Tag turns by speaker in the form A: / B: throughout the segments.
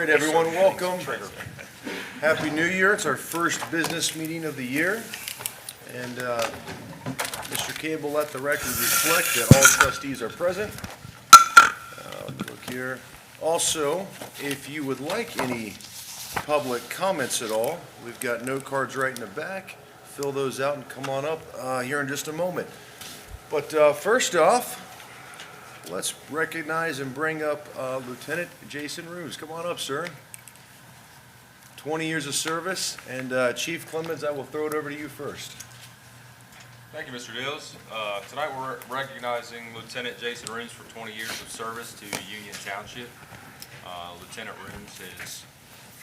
A: right, everyone, welcome. Happy New Year. It's our first business meeting of the year. And Mr. Cable, let the record reflect that all trustees are present. Look here. Also, if you would like any public comments at all, we've got note cards right in the back. Fill those out and come on up here in just a moment. But first off, let's recognize and bring up Lieutenant Jason Roos. Come on up, sir. 20 years of service. And Chief Clemens, I will throw it over to you first.
B: Thank you, Mr. Dills. Tonight we're recognizing Lieutenant Jason Roos for 20 years of service to Union Township. Lieutenant Roos is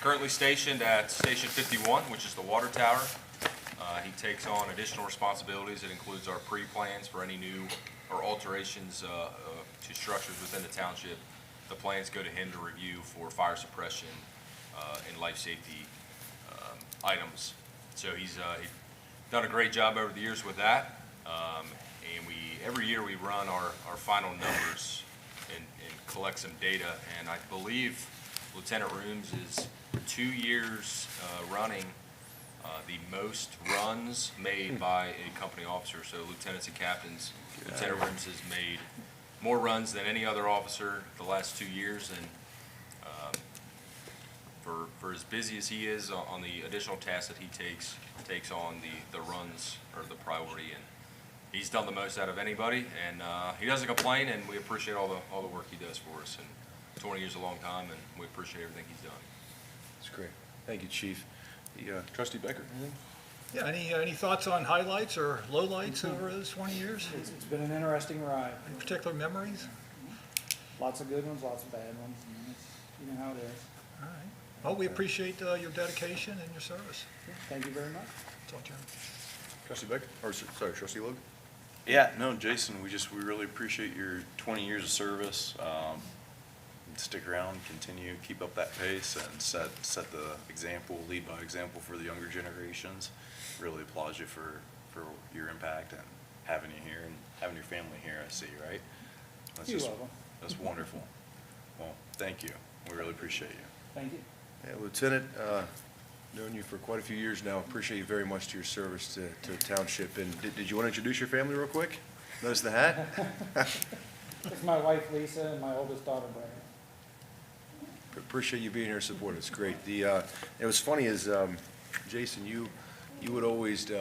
B: currently stationed at Station 51, which is the water tower. He takes on additional responsibilities. It includes our pre-plans for any new or alterations to structures within the township. The plans go to him to review for fire suppression and life safety items. So he's done a great job over the years with that. And every year we run our final numbers and collect some data. And I believe Lieutenant Roos is 2 years running the most runs made by a company officer. So lieutenants and captains, Lieutenant Roos has made more runs than any other officer the last 2 years. And for as busy as he is on the additional tasks that he takes on, the runs are the priority. And he's done the most out of anybody. And he doesn't complain, and we appreciate all the work he does for us. And 20 years is a long time, and we appreciate everything he's done.
A: That's great. Thank you, Chief. Trustee Becker, anything?
C: Yeah, any thoughts on highlights or lowlights over those 20 years?
D: It's been an interesting ride.
C: Any particular memories?
D: Lots of good ones, lots of bad ones. And you know how it is.
C: All right. Well, we appreciate your dedication and your service.
D: Thank you very much.
C: That's all, Chairman.
A: Trustee Becker, or sorry, Trustee Logan?
E: Yeah, no, Jason, we really appreciate your 20 years of service. Stick around, continue, keep up that pace, and set the example, lead by example for the younger generations. Really applaud you for your impact and having you here and having your family here, I see, right? That's wonderful. Well, thank you. We really appreciate you.
D: Thank you.
A: Yeah, Lieutenant, known you for quite a few years now. Appreciate you very much to your service to Township. And did you want to introduce your family real quick? Notice the hat?
D: It's my wife, Lisa, and my oldest daughter, Brandon.
A: Appreciate you being here to support us. Great. It was funny is, Jason, you would always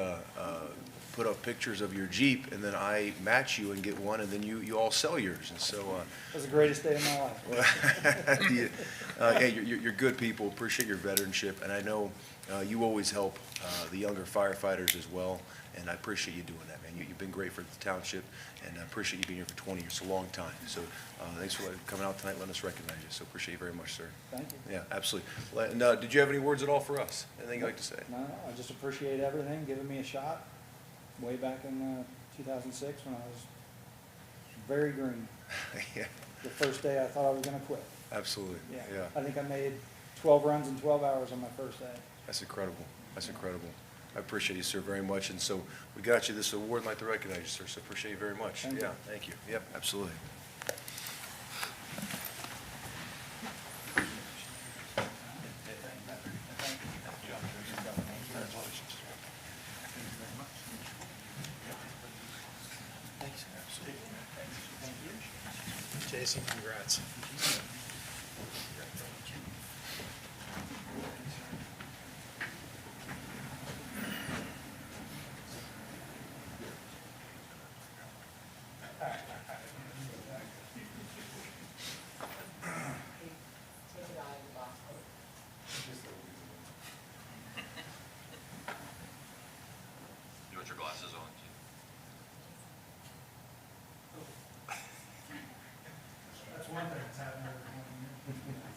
A: put up pictures of your Jeep, and then I match you and get one, and then you all sell yours. And so
D: It was the greatest day of my life.
A: yeah, you're good people. Appreciate your veteranship, and I know you always help the younger firefighters as well. And I appreciate you doing that, man. You've been great for the township, and I appreciate you being here for 20 years. It's a long time. So thanks for coming out tonight, letting us recognize you. So appreciate you very much, sir.
D: Thank you.
A: Yeah, absolutely. And did you have any words at all for us? Anything you'd like to say?
D: No, I just appreciate everything, giving me a shot way back in 2006 when I was very green.
A: Yeah,
D: The first day I thought I was going to quit.
A: absolutely. Yeah,
D: I think I made 12 runs in 12 hours on my first day.
A: that's incredible. That's incredible. I appreciate you, sir, very much. And so we got you this award. I'd like to recognize you, sir. So appreciate you very much.
D: Thank you.
A: Yeah, thank you. Yep, absolutely.
C: Jason, congrats.
B: You want your glasses on?
D: That's one thing that's happened over 20 years.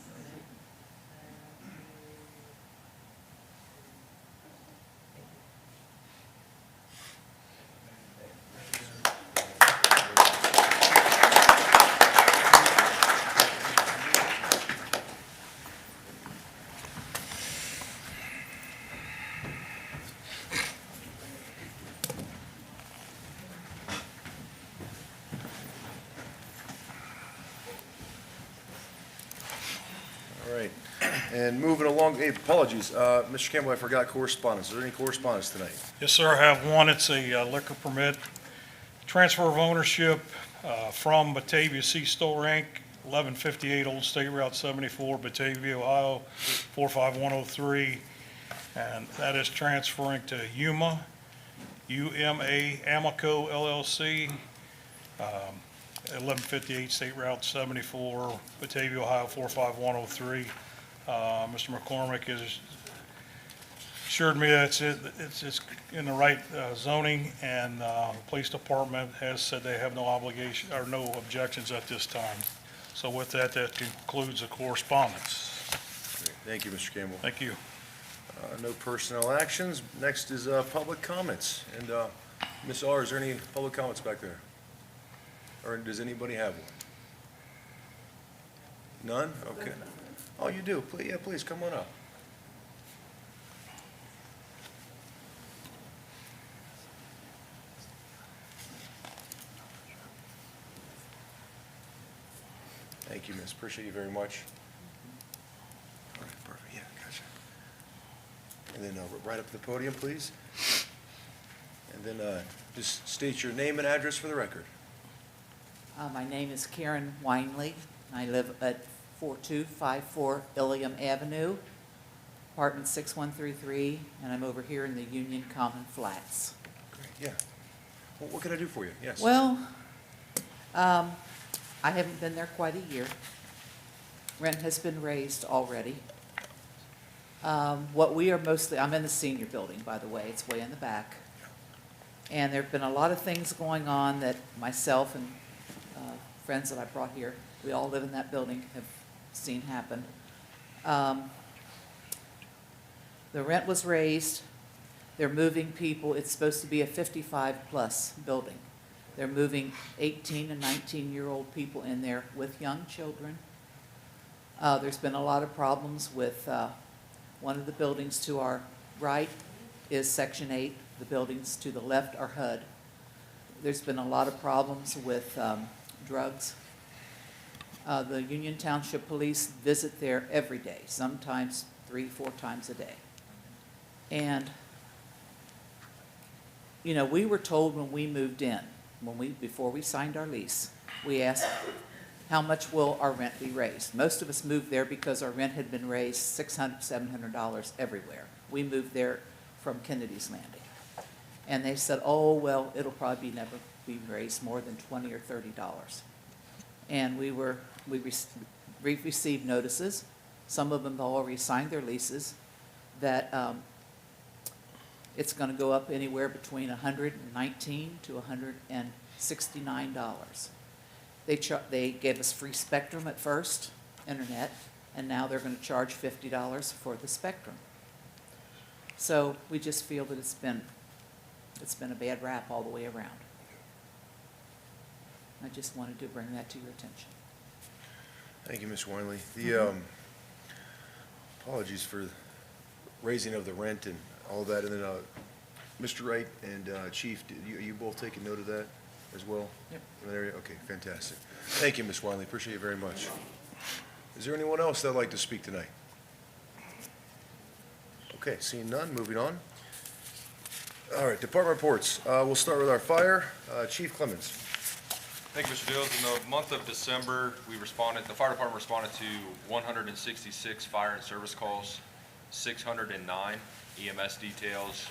A: And moving along, hey, apologies, Mr. Campbell, I forgot correspondence. Is there any correspondence tonight?
C: Yes, sir, I have one. It's a liquor permit, transfer of ownership from Batavia C-Store Inc., 1158 Old State Route 74, Batavia, Ohio, 45103. And that is transferring to UMA, UMA Amico LLC, 1158 State Route 74, Batavia, Ohio, 45103. Mr. McCormick has assured me that it's in the right zoning, and the police department has said they have no obligation, or no objections at this time. So with that, that concludes the correspondence.
A: Great. Thank you, Mr. Campbell.
C: Thank you.
A: No personnel actions. Next is public comments. And Ms. R., is there any public comments back there? Or does anybody have one? None? Okay. Oh, you do? Yeah, please, come on up. Thank you, miss. Appreciate you very much. All right, perfect. Yeah, gotcha. And then right up to the podium, please. And then just state your name and address for the record.
F: My name is Karen Winley. I live at 4254 Ilium Avenue, apartment 6133, and I'm over here in the Union Common Flats.
A: Great, yeah. Well, what can I do for you? Yes.
F: Well, I haven't been there quite a year. Rent has been raised already. What we are mostly, I'm in the senior building, by the way, it's way in the back. And there've been a lot of things going on that myself and friends that I brought here, we all live in that building, have seen happen. The rent was raised. They're moving people. It's supposed to be a 55-plus building. They're moving 18 and 19-year-old people in there with young children. There's been a lot of problems with one of the buildings to our right is Section 8. The buildings to the left are HUD. There's been a lot of problems with drugs. The Union Township Police visit there every day, sometimes 3-4 times a day. And, you know, we were told when we moved in, before we signed our lease, we asked, how much will our rent be raised? Most of us moved there because our rent had been raised $600, $700 everywhere. We moved there from Kennedy's Landing. And they said, oh, well, it'll probably never be raised more than $20 or $30. And we received notices, some of them have already signed their leases, that it's going to go up anywhere between $119 to $169. They gave us free spectrum at first, internet, and now they're going to charge $50 for the spectrum. So we just feel that it's been a bad rap all the way around. I just wanted to bring that to your attention.
A: Thank you, Ms. Winley. The apologies for raising of the rent and all that. And then Mr. Wright and Chief, are you both taking note of that as well?
F: Yep.
A: In that area? Okay, fantastic. Thank you, Ms. Winley. Appreciate you very much. Is there anyone else that would like to speak tonight? Okay, seeing none, moving on. All right, department reports. We'll start with our fire. Chief Clemens.
B: Thank you, Mr. Dills. In the month of December, the fire department responded to 166 fire and service calls, 609 EMS details.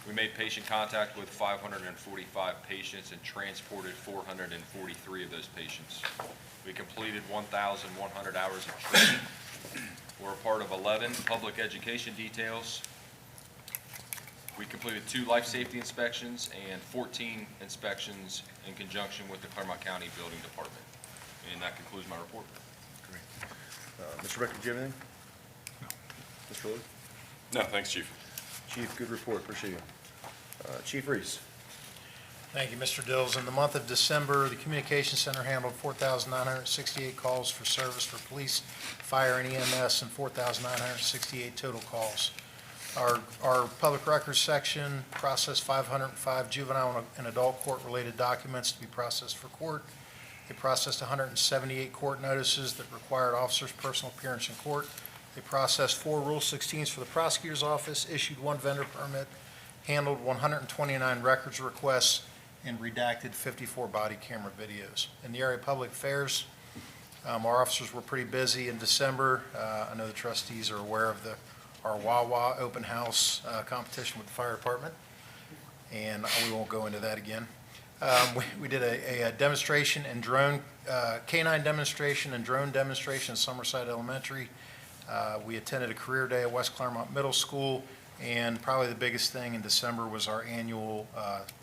B: We made patient contact with 545 patients and transported 443 of those patients. We completed 1,100 hours of training. We're a part of 11 public education details. We completed 2 life safety inspections and 14 inspections in conjunction with the Claremont County Building Department. And that concludes my report.
A: Great. Mr. Becker, do you have anything?
C: No.
A: Mr. Lloyd?
E: No, thanks, Chief.
A: Chief, good report. Appreciate you. Chief Reese.
G: Thank you, Mr. Dills. In the month of December, the Communications Center handled 4,968 calls for service for police, fire, and EMS, and 4,968 total calls. Our public records section processed 505 juvenile and adult court-related documents to be processed for court. They processed 178 court notices that required officers' personal appearance in court They processed 4 Rule 16s for the prosecutor's office, issued 1 vendor permit, handled 129 records requests, and redacted 54 body camera videos. In the area of public affairs, our officers were pretty busy in December. I know the trustees are aware of our Wawa open house competition with the fire department, and we won't go into that again. We did a demonstration and drone, canine demonstration and drone demonstration at Summerside Elementary. We attended a career day at West Claremont Middle School, and probably the biggest thing in December was our annual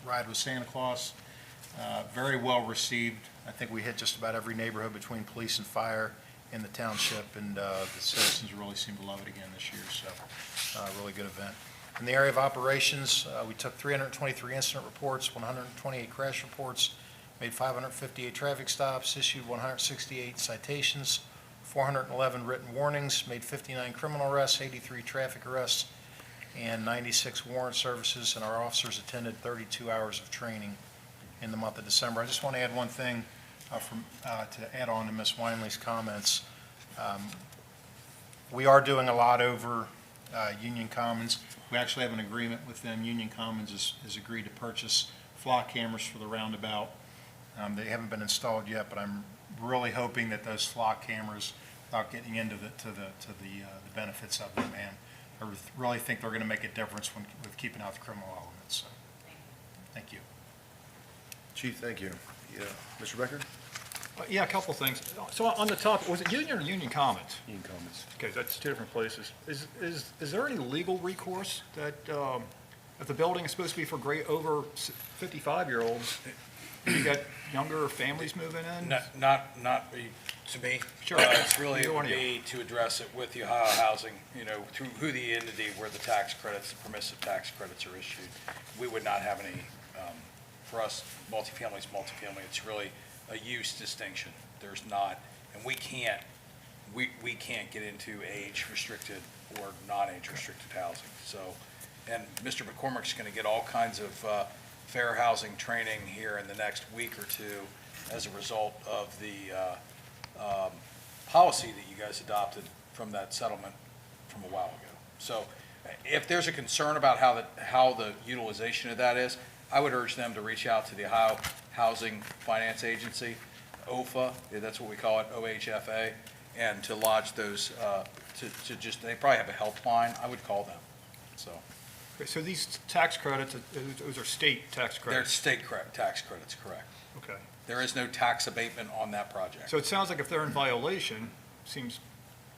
G: Ride with Santa Claus. Very well received. I think we hit just about every neighborhood between police and fire in the township, and the citizens really seem to love it again this year, so really good event. In the area of operations, we took 323 incident reports, 128 crash reports, made 558 traffic stops, issued 168 citations, 411 written warnings, made 59 criminal arrests, 83 traffic arrests, and 96 warrant services, and our officers attended 32 hours of training in the month of December. I just want to add one thing to add on to Ms. Winley's comments. We are doing a lot over Union Commons. We actually have an agreement with them. Union Commons has agreed to purchase flock cameras for the roundabout. They haven't been installed yet, but I'm really hoping that those flock cameras, without getting into the benefits of them, and I really think they're going to make a difference with keeping out the criminal elements. So, thank you.
A: Chief, thank you. Yeah, Mr. Becker?
H: Yeah, a couple things. So on the top, was it Union or Union Commons?
A: Union Commons.
H: Okay, that's 2 different places. Is there any legal recourse that, if the building is supposed to be for over 55-year-olds, you got younger families moving in?
I: Not to me.
H: Sure.
I: It's really, it
H: Either
I: would
H: one of you.
I: be to address it with the Ohio Housing, through who the entity where the tax credits, the permissive tax credits are issued. We would not have any, for us, multifamily is multifamily. It's really a use distinction. There's not, and we can't get into age-restricted or non-age restricted housing. So, and Mr. McCormick's going to get all kinds of fair housing training here in the next week or two as a result of the policy that you guys adopted from that settlement from a while ago. So if there's a concern about how the utilization of that is, I would urge them to reach out to the Ohio Housing Finance Agency, OFA, that's what we call it, OHFA, and to lodge those, they probably have a helpline. I would call them, so.
H: Okay, so these tax credits, those are state tax
I: They're
H: credits?
I: state tax credits, correct.
H: Okay.
I: There is no tax abatement on that project.
H: So it sounds like if they're in violation, seems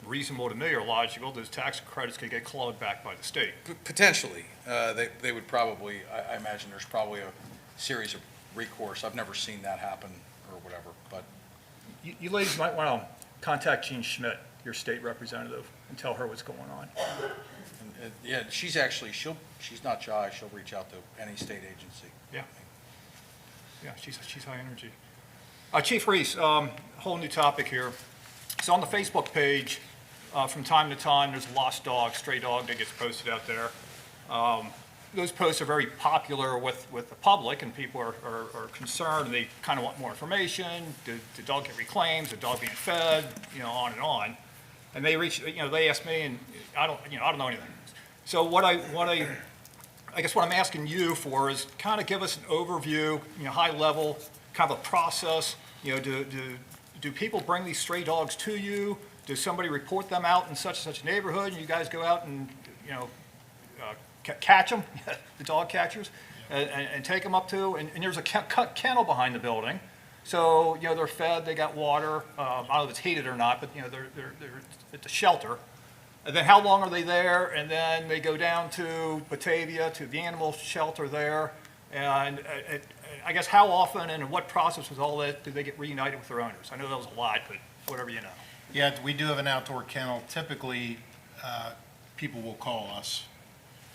H: reasonable to me or logical, those tax credits could get clawed back by the state.
I: Potentially, they would probably, I imagine there's probably a series of recourse. I've never seen that happen or whatever, but
H: You ladies might want to contact Jean Schmidt, your state representative, and tell her what's going on.
I: yeah, she's actually, she's not shy. She'll reach out to any state agency.
H: Yeah. Yeah, she's high energy. Chief Reese, whole new topic here. So on the Facebook page, from time to time, there's a lost dog, stray dog that gets posted out there. Those posts are very popular with the public, and people are concerned. They kind of want more information. Did the dog get reclaimed? Is the dog being fed? On and on. And they they ask me, and I don't know anything. So I guess what I'm asking you for is kind of give us an overview, high level, kind of a process. Do people bring these stray dogs to you? Does somebody report them out in such and such a neighborhood, and you guys go out and catch them, the dog catchers, and take them up to? And there's a kennel behind the building, so they're fed, they got water. I don't know if it's heated or not, but they're at the shelter. And then how long are they there? And then they go down to Batavia, to the animal shelter there. And I guess how often and in what process was all that, do they get reunited with their owners? I know that was a lot, but whatever you know.
G: Yeah, we do have an outdoor kennel. Typically, people will call us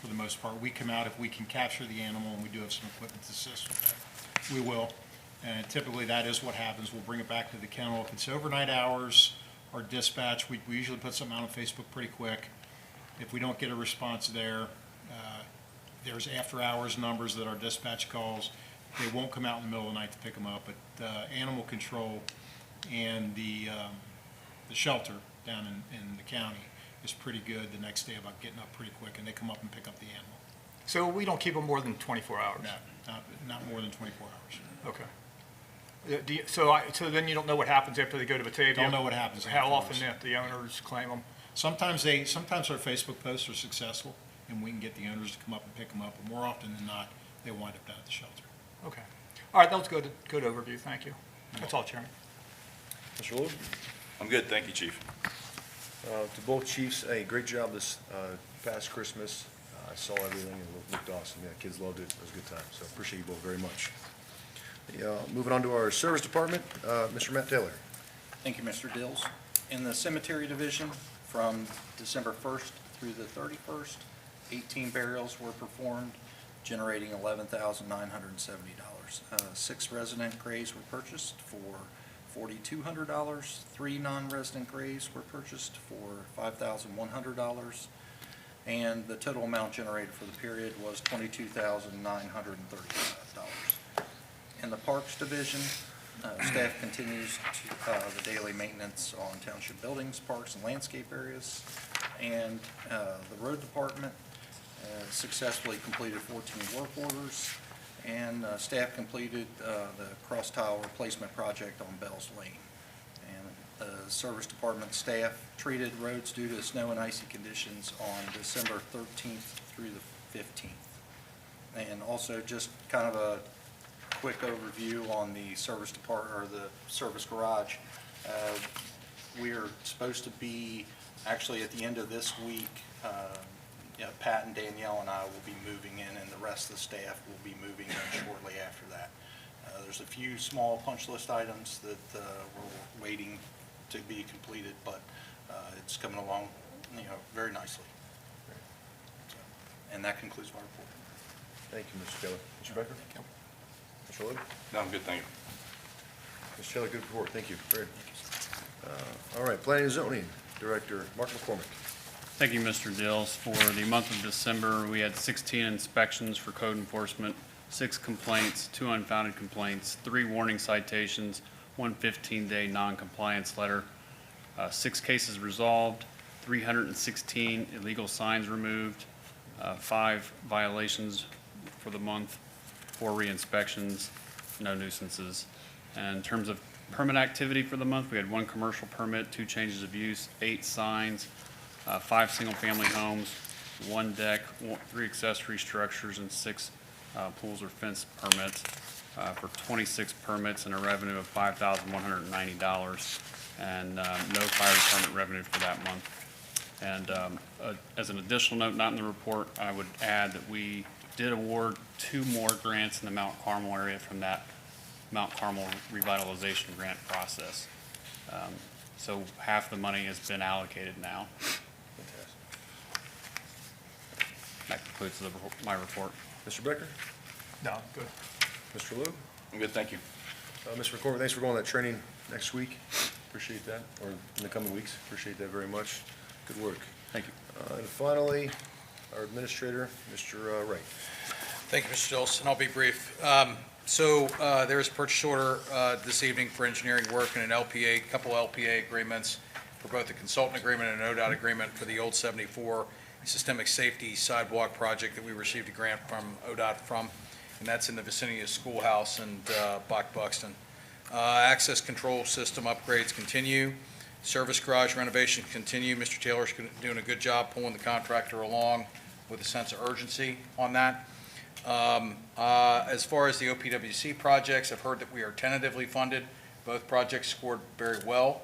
G: for the most part. We come out if we can capture the animal, and we do have some equipment to assist with that. We will. And typically, that is what happens. We'll bring it back to the kennel. If it's overnight hours or dispatch, we usually put something out on Facebook pretty quick. If we don't get a response there, there's after-hours numbers that our dispatch calls. They won't come out in the middle of the night to pick them up, but animal control and the shelter down in the county is pretty good the next day about getting up pretty quick, and they come up and pick up the animal.
H: So we don't keep them more than 24 hours?
G: No, not more than 24 hours.
H: Okay. So then you don't know what happens after they go to Batavia?
G: Don't know what happens
H: How often
G: afterwards.
H: the owners claim them?
G: Sometimes our Facebook posts are successful, and we can get the owners to come up and pick them up, but more often than not, they wind up down at the shelter.
H: Okay. All right, that was good overview, thank you. That's all, Chairman.
A: Mr. Lou?
E: I'm good, thank you, Chief.
A: To both chiefs, hey, great job this past Christmas. I saw everything and it looked awesome. Yeah, kids loved it. It was a good time, so appreciate you both very much. Moving on to our service department, Mr. Matt Taylor.
J: Thank you, Mr. Dills. In the cemetery division, from December 1st through the 31st, 18 burials were performed, generating $11,970. 6 resident graves were purchased for $4,200. 3 non-resident graves were purchased for $5,100. And the total amount generated for the period was $22,935. In the Parks Division, staff continues the daily maintenance on township buildings, parks, and landscape areas. And the Road Department successfully completed 14 work orders, and staff completed the cross tile replacement project on Bells Lane. And the Service Department staff treated roads due to snow and icy conditions on December 13th through the 15th. And also just kind of a quick overview on the service department, or the service garage. We're supposed to be, actually at the end of this week, Pat and Danielle and I will be moving in, and the rest of the staff will be moving in shortly after that. There's a few small punch list items that we're waiting to be completed, but it's coming along, very nicely. So, and that concludes my report.
A: Thank you, Mr. Taylor. Mr. Becker? Mr. Lou?
E: No, I'm good, thank you.
A: Mr. Taylor, good report. Thank you. Great. All right, Planning and Zoning Director, Mark McCormick.
K: Thank you, Mr. Dills. For the month of December, we had 16 inspections for code enforcement, 6 complaints, 2 unfounded complaints, 3 warning citations, 1 15-day non-compliance letter, 6 cases resolved, 316 illegal signs removed, 5 violations for the month, 4 re-inspections, no nuisances. And in terms of permit activity for the month, we had 1 commercial permit, 2 changes of use, 8 signs, 5 single-family homes, 1 deck, 3 accessory structures, and 6 pools or fence permits for 26 permits and a revenue of $5,190, and no fire department revenue for that month. And as an additional note, not in the report, I would add that we did award 2 more grants in the Mount Carmel area from that Mount Carmel revitalization grant process. So half the money has been allocated now. That concludes my report.
A: Mr. Becker?
H: No, good.
A: Mr. Lou?
E: I'm good, thank you.
A: Mr. McCormick, thanks for going to that training next week. Appreciate that, or in the coming weeks. Appreciate that very much. Good work.
K: Thank you.
A: And finally, our administrator, Mr. Wright.
I: Thank you, Mr. Dills, and I'll be brief. There's a purchase order this evening for engineering work and a couple LPA agreements for both a consultant agreement and an ODOT agreement for the old 74 Systemic Safety Sidewalk project that we received a grant from ODOT from, and that's in the vicinity of Schoolhouse and Black Buxton. Access control system upgrades continue. Service garage renovations continue. Mr. Taylor's doing a good job pulling the contractor along with a sense of urgency on that. As far as the OPWC projects, I've heard that we are tentatively funded. Both projects scored very well.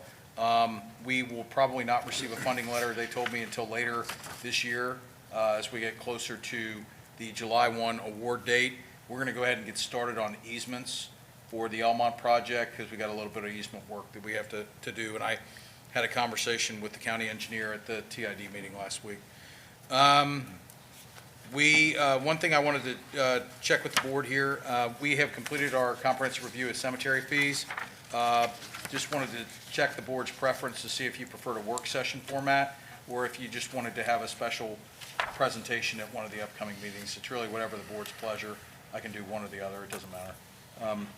I: We will probably not receive a funding letter, they told me, until later this year as we get closer to the July 1 award date. We're going to go ahead and get started on easements for the Elmont project because we got a little bit of easement work that we have to do. And I had a conversation with the county engineer at the TID meeting last week. One thing I wanted to check with the board here, we have completed our comprehensive review of cemetery fees. Just wanted to check the board's preference to see if you preferred a work session format or if you just wanted to have a special presentation at one of the upcoming meetings. It's really whatever the board's pleasure. I can do one or the other, it doesn't matter.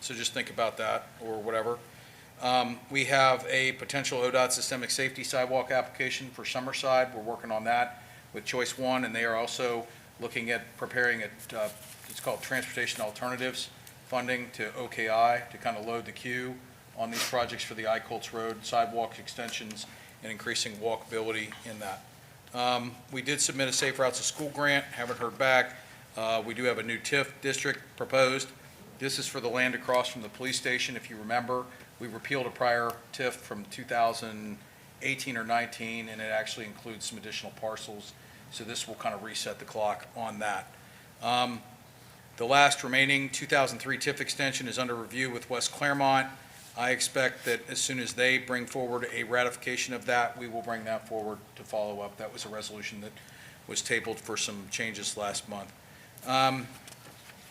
I: So just think about that or whatever. We have a potential ODOT systemic safety sidewalk application for Summerside. We're working on that with Choice One, and they are also looking at preparing it's called Transportation Alternatives funding to OKI to kind of load the queue on these projects for the I-Colts Road sidewalk extensions and increasing walkability in that. We did submit a Safe Routes to School grant, haven't heard back. We do have a new TIF district proposed. This is for the land across from the police station. If you remember, we repealed a prior TIF from 2018 or 19, and it actually includes some additional parcels. So this will kind of reset the clock on that. The last remaining 2003 TIF extension is under review with West Claremont. I expect that as soon as they bring forward a ratification of that, we will bring that forward to follow up. That was a resolution that was tabled for some changes last month.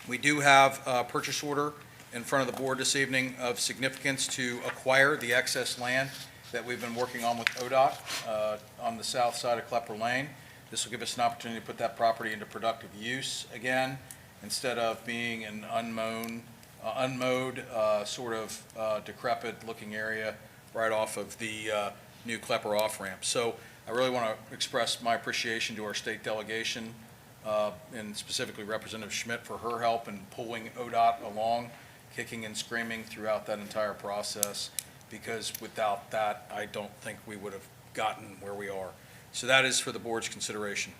I: We do have a purchase order in front of the board this evening of significance to acquire the excess land that we've been working on with ODOT on the south side of Klepper Lane. This will give us an opportunity to put that property into productive use again, instead of being an unmowed, sort of decrepit-looking area right off of the new Klepper off-ramp. So I really want to express my appreciation to our state delegation, and specifically Representative Schmidt for her help in pulling ODOT along, kicking and screaming throughout that entire process, because without that, I don't think we would have gotten where we are. So that is for the board's consideration.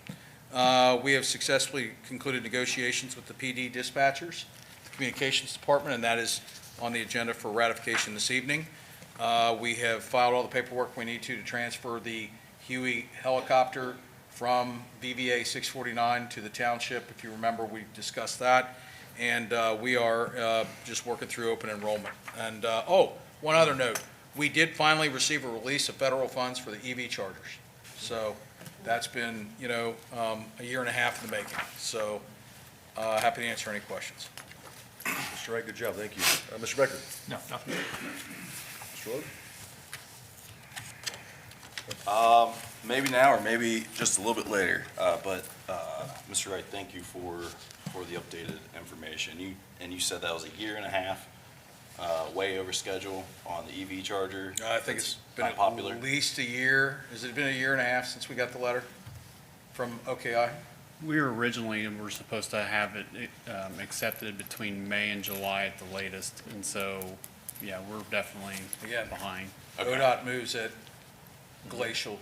I: We have successfully concluded negotiations with the PD dispatchers, the communications department, and that is on the agenda for ratification this evening. We have filed all the paperwork we need to transfer the Huey helicopter from VVA 649 to the township. If you remember, we discussed that. And we are just working through open enrollment. And, one other note, we did finally receive a release of federal funds for the EV chargers. So that's been, a year and a half in the making. So happy to answer any questions.
A: Mr. Wright, good job, thank you. Mr. Becker?
H: No, nothing.
A: Mr. Logue?
E: Maybe now or maybe just a little bit later, but Mr. Wright, thank you for the updated information. You said that was a year and a half, way over schedule on the EV charger.
I: I think it's been
E: not popular.
I: at least a year. Has it been a year and a half since we got the letter from OKI?
K: We were supposed to have it accepted between May and July at the latest, and so, yeah, we're definitely
I: Again.
K: behind.
E: Okay.
I: ODOT moves at glacial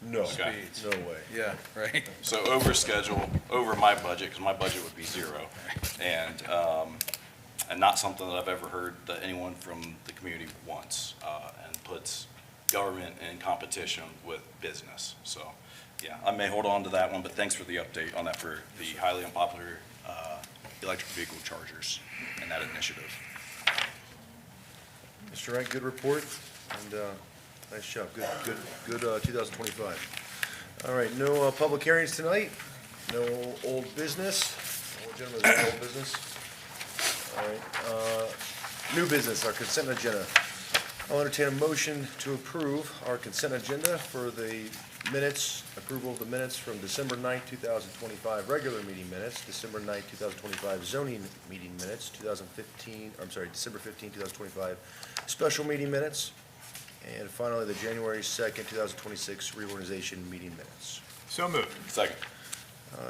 A: No,
I: speeds.
A: no way.
I: Yeah, right.
E: So over schedule, over my budget, because my budget would be zero, and not something that I've ever heard that anyone from the community wants, and puts government in competition with business. So, yeah, I may hold on to that one, but thanks for the update on that for the highly unpopular electric vehicle chargers and that initiative.
A: Mr. Wright, good report, and nice job, good 2025. All right, no public hearings tonight, no old business. Gentlemen, no old business. All right, new business, our consent agenda. I'll entertain a motion to approve our consent agenda for the minutes, approval of the minutes from December 9th, 2025, regular meeting minutes, December 9th, 2025, zoning meeting minutes, December 15th, 2025, special meeting minutes, and finally, the January 2nd, 2026 reorganization meeting minutes.
H: So moved.
E: Second.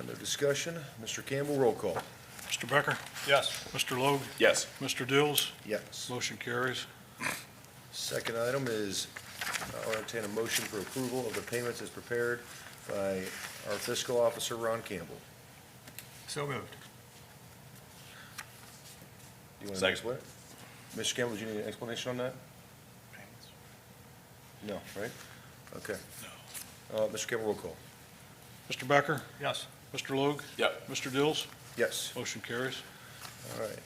A: No discussion. Mr. Campbell, roll call.
C: Mr. Becker?
H: Yes.
C: Mr. Logue?
E: Yes.
C: Mr. Dills?
A: Yes.
C: Motion carries.
A: Second item is, I'll entertain a motion for approval of the payments as prepared by our fiscal officer, Ron Campbell.
H: So moved.
A: Do you want to
E: Second.
A: explain? Mr. Campbell, do you need an explanation on that? No, right? Okay. Mr. Campbell, roll call.
C: Mr. Becker?
H: Yes.
C: Mr. Logue?
E: Yep.
C: Mr. Dills?
A: Yes.
C: Motion carries.
A: All right.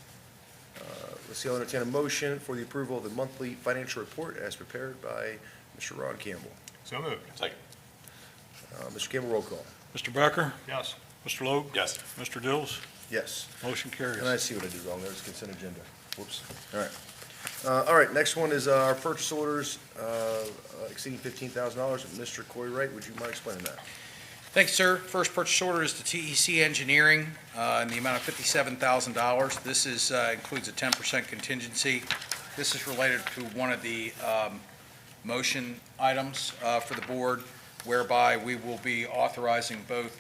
A: Let's see, I'll entertain a motion for the approval of the monthly financial report as prepared by Mr. Ron Campbell.
H: So moved.
E: Second.
A: Mr. Campbell, roll call.
C: Mr. Becker?
H: Yes.
C: Mr. Logue?
E: Yes.
C: Mr. Dills?
A: Yes.
C: Motion carries.
A: And I see what I did wrong, there's consent agenda. Whoops. All right, next one is our purchase orders exceeding $15,000. Mr. Corey Wright, would you mind explaining that?
I: Thanks, sir. First purchase order is to TEC Engineering in the amount of $57,000. This includes a 10% contingency This is related to one of the motion items for the board, whereby we will be authorizing both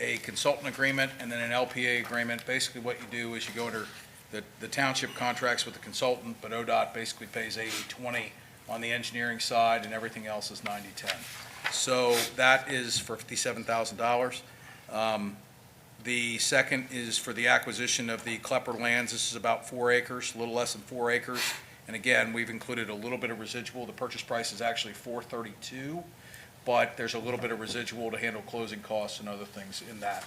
I: a consultant agreement and then an LPA agreement. Basically, what you do is you go under the township contracts with the consultant, but ODOT basically pays 80/20 on the engineering side, and everything else is 90/10. So that is for $57,000. The second is for the acquisition of the Klepper lands. This is about 4 acres, a little less than 4 acres. And again, we've included a little bit of residual. The purchase price is actually $432, but there's a little bit of residual to handle closing costs and other things in that,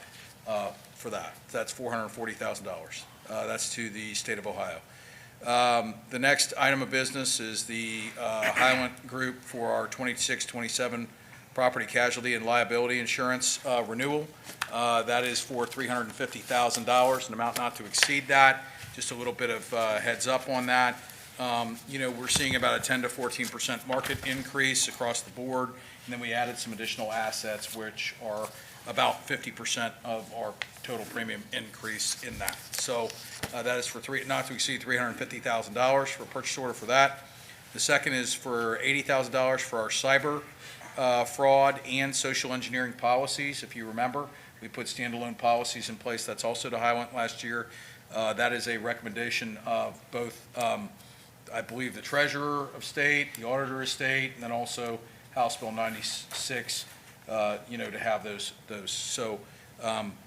I: for that. That's $440,000. That's to the state of Ohio. The next item of business is the Highland Group for our 26-27 property casualty and liability insurance renewal. That is for $350,000, an amount not to exceed that. Just a little bit of heads up on that. We're seeing about a 10 to 14% market increase across the board, and then we added some additional assets, which are about 50% of our total premium increase in that. So that is for not to exceed $350,000 for a purchase order for that. The second is for $80,000 for our cyber fraud and social engineering policies. If you remember, we put standalone policies in place. That's also to Highland last year. That is a recommendation of both, I believe, the Treasurer of State, the Auditor of State, and then also House Bill 96, to have those. So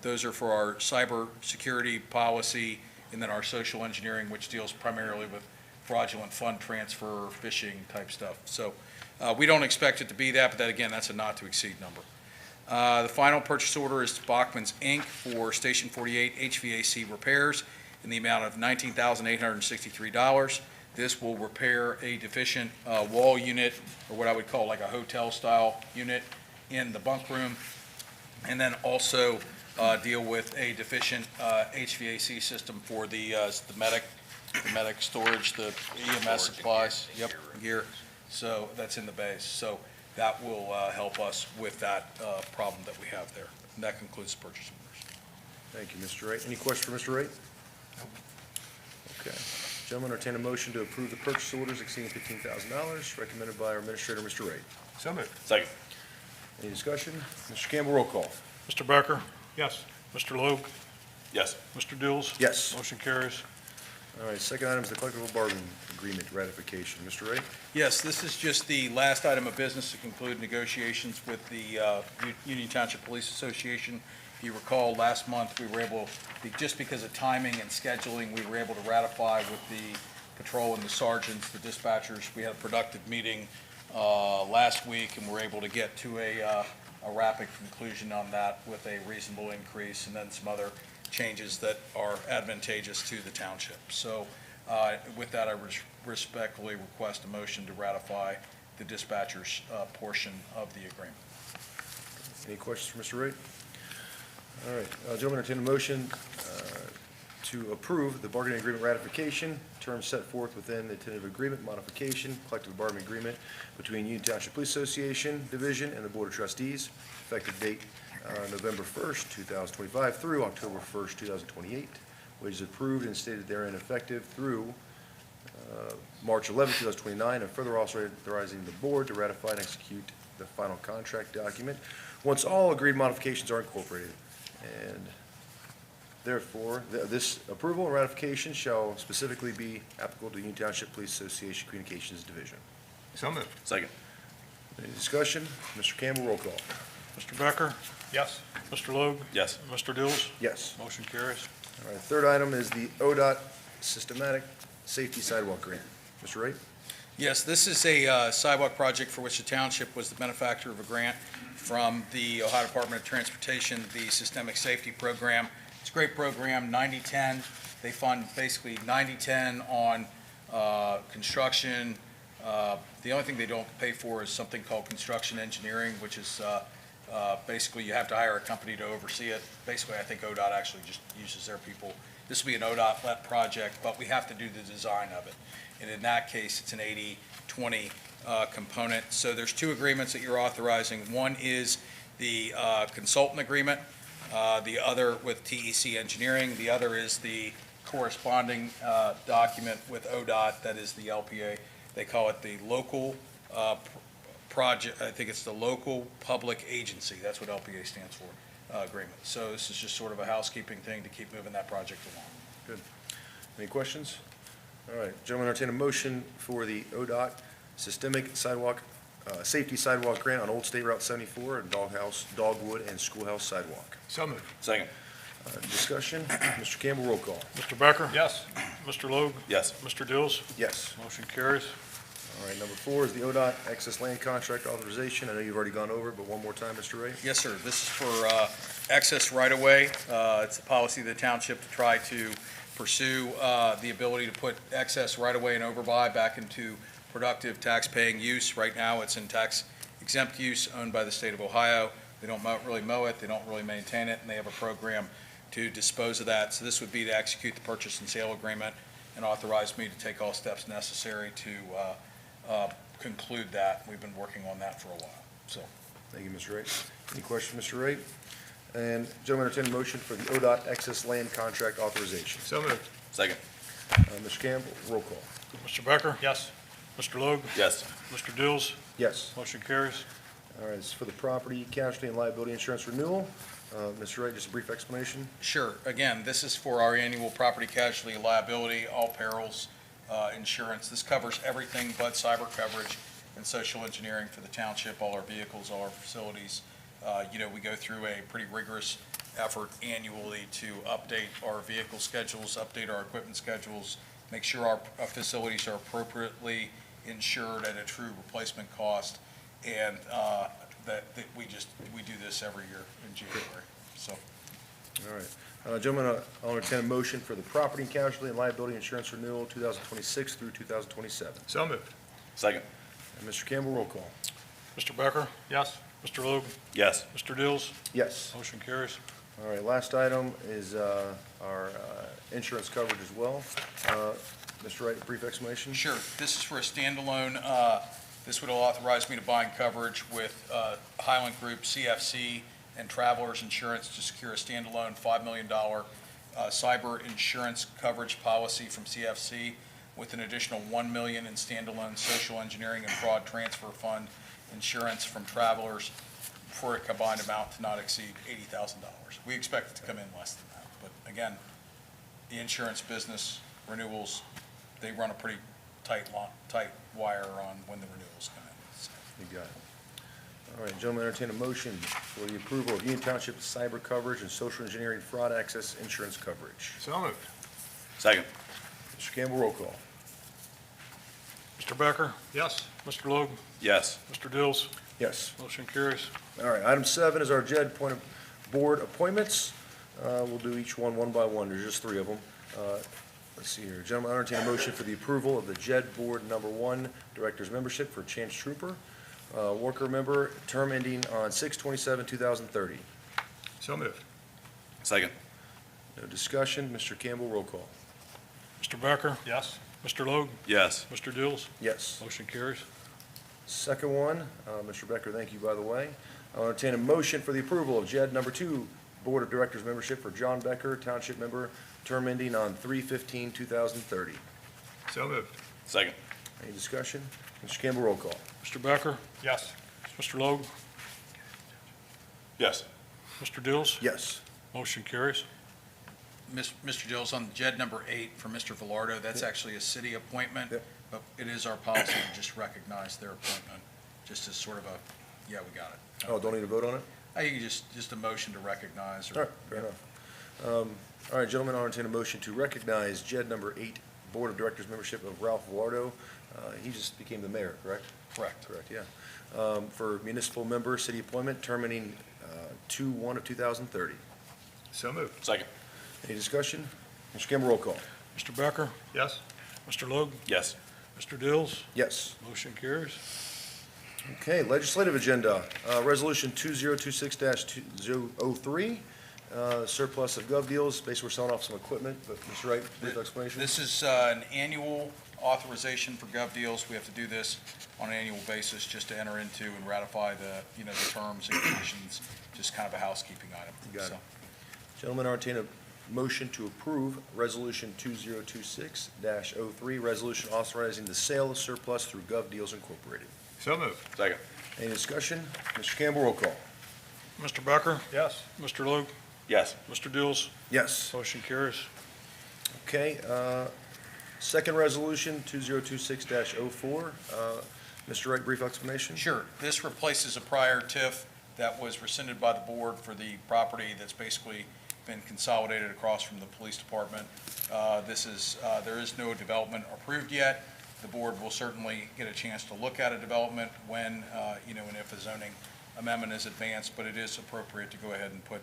I: those are for our cyber security policy, and then our social engineering, which deals primarily with fraudulent fund transfer, phishing type stuff. So we don't expect it to be that, but that, again, that's a not to exceed number. The final purchase order is to Bachman's Inc. for Station 48 HVAC repairs in the amount of $19,863. This will repair a deficient wall unit, or what I would call like a hotel-style unit in the bunk room, and then also deal with a deficient HVAC system for the medic storage, the EMS supplies. Yep, gear. So that's in the base. So that will help us with that problem that we have there. And that concludes the purchase orders.
A: Thank you, Mr. Wright. Any questions for Mr. Wright? Okay. Gentlemen, entertain a motion to approve the purchase orders exceeding $15,000 recommended by our Administrator, Mr. Wright.
H: So moved.
E: Second.
A: Any discussion? Mr. Campbell, roll call.
C: Mr. Becker?
H: Yes.
C: Mr. Logue?
E: Yes.
C: Mr. Dills?
A: Yes.
C: Motion carries.
A: All right, second item is the collective bargaining agreement ratification. Mr. Wright?
I: Yes, this is just the last item of business to conclude negotiations with the Union Township Police Association. If you recall, last month, we were able, just because of timing and scheduling, we were able to ratify with the patrol and the sergeants, the dispatchers. We had a productive meeting last week, and we're able to get to a rapid conclusion on that with a reasonable increase, and then some other changes that are advantageous to the township. So with that, I respectfully request a motion to ratify the dispatcher's portion of the agreement.
A: Any questions for Mr. Wright? All right, gentlemen, entertain a motion to approve the bargaining agreement ratification, terms set forth within the tentative agreement modification, collective bargaining agreement between Union Township Police Association Division and the Board of Trustees, effective date November 1st, 2025 through October 1st, 2028. Wages approved and stated therein effective through March 11, 2029, and further authorizing the board to ratify and execute the final contract document once all agreed modifications are incorporated. And therefore, this approval and ratification shall specifically be applicable to Union Township Police Association Communications Division.
H: So moved.
E: Second.
A: Any discussion? Mr. Campbell, roll call.
C: Mr. Becker?
H: Yes.
C: Mr. Logue?
E: Yes.
C: Mr. Dills?
A: Yes.
C: Motion carries.
A: All right, third item is the ODOT Systematic Safety Sidewalk Grant. Mr. Wright?
I: Yes, this is a sidewalk project for which the township was the benefactor of a grant from the Ohio Department of Transportation, the Systemic Safety Program. It's a great program, 90-10. They fund basically 90-10 on construction. The only thing they don't pay for is something called construction engineering, which is basically you have to hire a company to oversee it. Basically, I think ODOT actually just uses their people. This will be an ODOT-led project, but we have to do the design of it. And in that case, it's an 80-20 component. So there's two agreements that you're authorizing. One is the consultant agreement, the other with TEC Engineering. The other is the corresponding document with ODOT, that is the LPA. They call it the local project, I think it's the local public agency, that's what LPA stands for, agreement. So this is just sort of a housekeeping thing to keep moving that project along.
A: Good. Any questions? All right, gentlemen, entertain a motion for the ODOT Systemic Sidewalk, Safety Sidewalk Grant on Old State Route 74 and Dogwood and Schoolhouse Sidewalk.
H: So moved.
E: Second.
A: Discussion, Mr. Campbell, roll call.
C: Mr. Becker?
H: Yes.
C: Mr. Logue?
E: Yes.
C: Mr. Dills?
A: Yes.
C: Motion carries.
A: All right, number 4 is the ODOT excess land contract authorization. I know you've already gone over it, but one more time, Mr. Ray.
I: Yes, sir. This is for excess right-of-way. It's the policy of the township to try to pursue the ability to put excess right-of-way and overbuy back into productive tax-paying use. Right now, it's in tax-exempt use owned by the state of Ohio. They don't really mow it, they don't really maintain it, and they have a program to dispose of that. So this would be to execute the purchase and sale agreement and authorize me to take all steps necessary to conclude that. We've been working on that for a while, so.
A: Thank you, Mr. Ray. Any questions, Mr. Ray? And gentlemen, entertain a motion for the ODOT excess land contract authorization.
H: So moved.
E: Second.
A: Mr. Campbell, roll call.
C: Mr. Becker?
H: Yes.
C: Mr. Logue?
E: Yes.
C: Mr. Dills?
A: Yes.
C: Motion carries.
A: All right, it's for the property casualty and liability insurance renewal. Mr. Wright, just a brief explanation.
I: Sure. Again, this is for our annual property casualty and liability, all perils insurance. This covers everything but cyber coverage and social engineering for the township, all our vehicles, all our facilities. We go through a pretty rigorous effort annually to update our vehicle schedules, update our equipment schedules, make sure our facilities are appropriately insured at a true replacement cost, and that we do this every year in January, so.
A: All right. Gentlemen, I'll entertain a motion for the property and casualty and liability insurance renewal 2026 through 2027.
H: So moved.
E: Second.
A: And Mr. Campbell, roll call.
C: Mr. Becker?
H: Yes.
C: Mr. Logue?
E: Yes.
C: Mr. Dills?
A: Yes.
C: Motion carries.
A: All right, last item is our insurance coverage as well. Mr. Wright, a brief explanation?
I: Sure. This is for a standalone, this would authorize me to bind coverage with Highland Group, CFC, and Travelers Insurance to secure a standalone $5 million cyber insurance coverage policy from CFC with an additional $1 million in standalone social engineering and fraud transfer fund insurance from Travelers for a combined amount to not exceed $80,000. We expect it to come in less than that. But again, the insurance business renewals, they run a pretty tight wire on when the renewals come in. So.
A: You got it. All right, gentlemen, entertain a motion for the approval of Union Township cyber coverage and social engineering fraud access insurance coverage.
H: So moved.
E: Second.
A: Mr. Campbell, roll call.
C: Mr. Becker?
H: Yes.
C: Mr. Logue?
E: Yes.
C: Mr. Dills?
A: Yes.
C: Motion carries.
A: All right, item 7 is our JED board appointments. We'll do each one by one. There's just 3 of them. Let's see here. Gentlemen, I entertain a motion for the approval of the JED Board Number 1 Director's Membership for Chance Trooper, worker member, term ending on 6/27/2030.
H: So moved.
E: Second.
A: No discussion. Mr. Campbell, roll call.
C: Mr. Becker?
H: Yes.
C: Mr. Logue?
E: Yes.
C: Mr. Dills?
A: Yes.
C: Motion carries.
A: Second one, Mr. Becker, thank you, by the way. I'll entertain a motion for the approval of JED Number 2 Board of Directors membership for John Becker, Township member, term ending on 3/15/2030.
H: So moved.
E: Second.
A: Any discussion? Mr. Campbell, roll call.
C: Mr. Becker?
H: Yes.
C: Mr. Logue?
E: Yes.
C: Mr. Dills?
A: Yes.
C: Motion carries.
I: Mr. Dills, on JED number 8 for Mr. Velardo, that's actually a city appointment,
A: Yep.
I: but it is our policy to just recognize their appointment, just as sort of a, yeah, we got it.
A: Oh, don't need to vote on it?
I: I think just a motion to recognize.
A: All right, fair enough. All right, gentlemen, I'll entertain a motion to recognize JED Number 8 Board of Directors membership of Ralph Velardo. He just became the mayor, correct?
I: Correct.
A: Correct, yeah. For municipal member, city appointment, terminating 2/1/2030.
H: So moved.
E: Second.
A: Any discussion? Mr. Campbell, roll call.
C: Mr. Becker?
H: Yes.
C: Mr. Logue?
E: Yes.
C: Mr. Dills?
A: Yes.
C: Motion carries.
A: Okay, legislative agenda, Resolution 2026-003, surplus of gov deals. Basically, we're selling off some equipment, but Mr. Wright, brief explanation?
I: This is an annual authorization for gov deals. We have to do this on an annual basis just to enter into and ratify the terms and conditions, just kind of a housekeeping item.
A: You got it.
I: So,
A: Gentlemen, I entertain a motion to approve Resolution 2026-03, resolution authorizing the sale of surplus through Gov Deals Incorporated.
H: So moved.
E: Second.
A: Any discussion? Mr. Campbell, roll call.
C: Mr. Becker?
H: Yes.
C: Mr. Logue?
E: Yes.
C: Mr. Dills?
A: Yes.
C: Motion carries.
A: Okay, second resolution, 2026-04. Mr. Wright, brief explanation?
I: Sure. This replaces a prior TIF that was rescinded by the board for the property that's basically been consolidated across from the police department. There is no development approved yet. The board will certainly get a chance to look at a development when, and if a zoning amendment is advanced, but it is appropriate to go ahead and put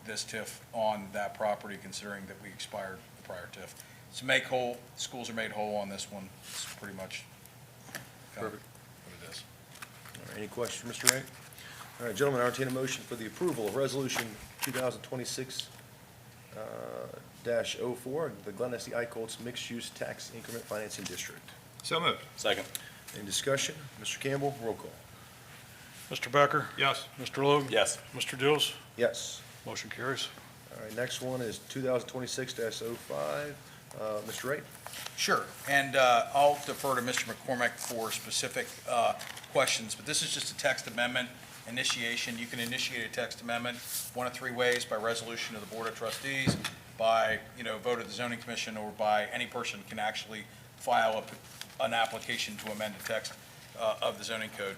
I: this TIF on that property, considering that we expired the prior TIF. It's make whole, schools are made whole on this one. It's pretty much
A: Perfect.
I: what it is.
A: All right, any questions for Mr. Wright? All right, gentlemen, I entertain a motion for the approval of Resolution 2026-04, the Glen Estee Icolts Mixed-Use Tax Increment Financing District.
H: So moved.
E: Second.
A: Any discussion? Mr. Campbell, roll call.
C: Mr. Becker?
H: Yes.
C: Mr. Logue?
E: Yes.
C: Mr. Dills?
A: Yes.
C: Motion carries.
A: All right, next one is 2026-05. Mr. Wright?
I: Sure, and I'll defer to Mr. McCormick for specific questions, but this is just a text amendment initiation. You can initiate a text amendment one of three ways: by resolution of the Board of Trustees, by, vote of the Zoning Commission, or by any person can actually file an application to amend the text of the zoning code.